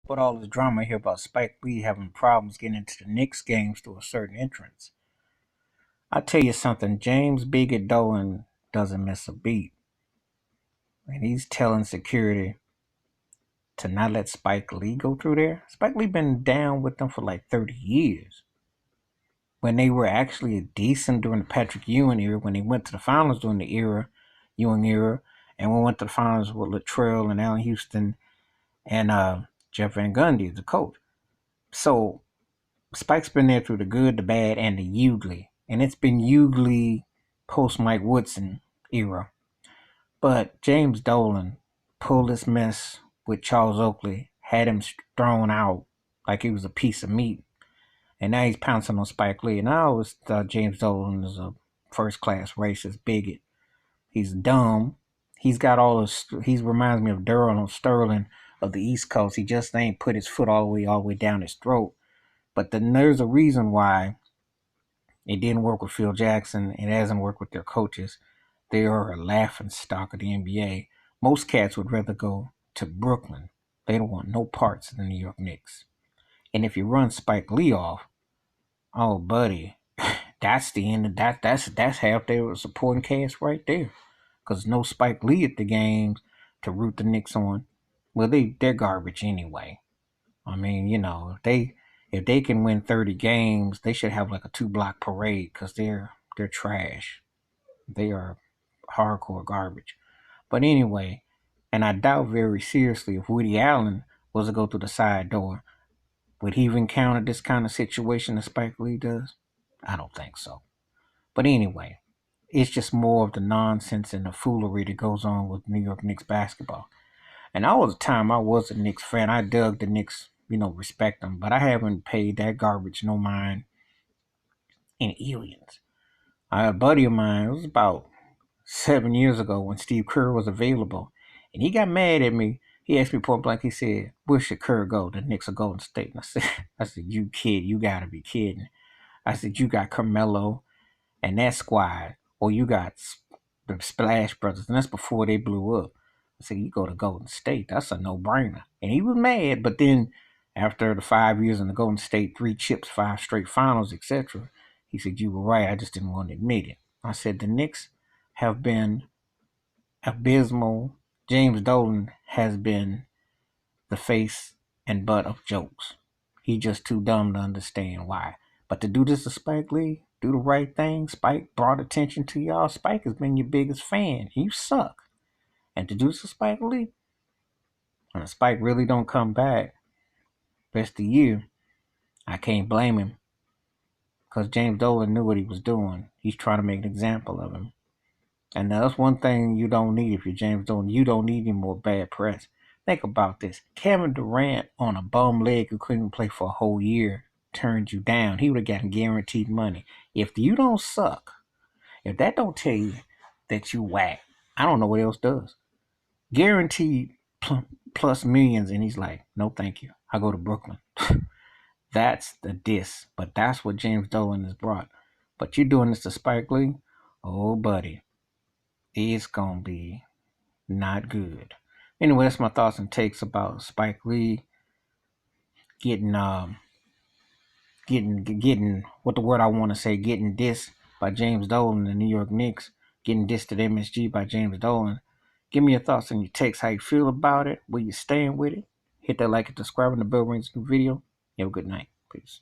But all this drama here about Spike Lee having problems getting into the Knicks games through a certain entrance. I tell you something, James Bigot Dolan doesn't miss a beat. And he's telling security to not let Spike Lee go through there. Spike Lee been down with them for like 30 years. When they were actually decent during the Patrick Ewing era, when they went to the finals during the Ewing era, and we went to the finals with Latrell and Allen Houston and Jeff Van Gundy, the coach. So Spike's been there through the good, the bad, and the ugly. And it's been ugly post Mike Woodson era. But James Dolan pulled this mess with Charles Oakley, had him thrown out like he was a piece of meat. And now he's pouncing on Spike Lee. And I always thought James Dolan is a first class racist bigot. He's dumb. He's got all this. He reminds me of Daryl Sterling of the East Coast. He just ain't put his foot all the way down his throat. But then there's a reason why it didn't work with Phil Jackson. It hasn't worked with their coaches. They are a laughing stock of the NBA. Most cats would rather go to Brooklyn. They don't want no parts of the New York Knicks. And if you run Spike Lee off, oh buddy, that's the end of that. That's half their supporting cast right there. Cause no Spike Lee at the games to root the Knicks on. Well, they're garbage anyway. I mean, if they can win 30 games, they should have like a 2 block parade because they're trash. They are hardcore garbage. But anyway, and I doubt very seriously if Woody Allen was to go through the side door, would he have encountered this kind of situation that Spike Lee does? I don't think so. But anyway, it's just more of the nonsense and the foolery that goes on with New York Knicks basketball. And all the time I was a Knicks fan. I dug the Knicks, respect them. But I haven't paid that garbage no mind in aliens. A buddy of mine, it was about 7 years ago when Steve Kerr was available. And he got mad at me. He asked me point blank, he said, where should Kerr go? The Knicks or Golden State? And I said, you kid, you gotta be kidding. I said, you got Carmelo and that squad, or you got the Splash Brothers, and that's before they blew up. I said, you go to Golden State. That's a no-brainer. And he was mad, but then after the 5 years in the Golden State, 3 chips, 5 straight finals, etc., he said, you were right. I just didn't want to admit it. I said, the Knicks have been abysmal. James Dolan has been the face and butt of jokes. He just too dumb to understand why. But to do this to Spike Lee, do the right thing. Spike brought attention to y'all. Spike has been your biggest fan. You suck. And to do this to Spike Lee, when Spike really don't come back, rest of the year, I can't blame him. Because James Dolan knew what he was doing. He's trying to make an example of him. And that's one thing you don't need if you're James Dolan. You don't need any more bad press. Think about this. Kevin Durant on a bum leg who couldn't play for a whole year turned you down. He would have gotten guaranteed money. If you don't suck, if that don't tell you that you whack, I don't know what else does. Guaranteed plus millions, and he's like, no thank you. I go to Brooklyn. That's the diss. But that's what James Dolan has brought. But you're doing this to Spike Lee? Oh, buddy. It's going to be not good. Anyway, that's my thoughts and takes about Spike Lee getting what the word I want to say, getting dissed by James Dolan and the New York Knicks, getting dissed at MSG by James Dolan. Give me your thoughts and your takes, how you feel about it, where you stand with it. Hit that like and subscribe, and the bell rings the video. You have a good night. Peace.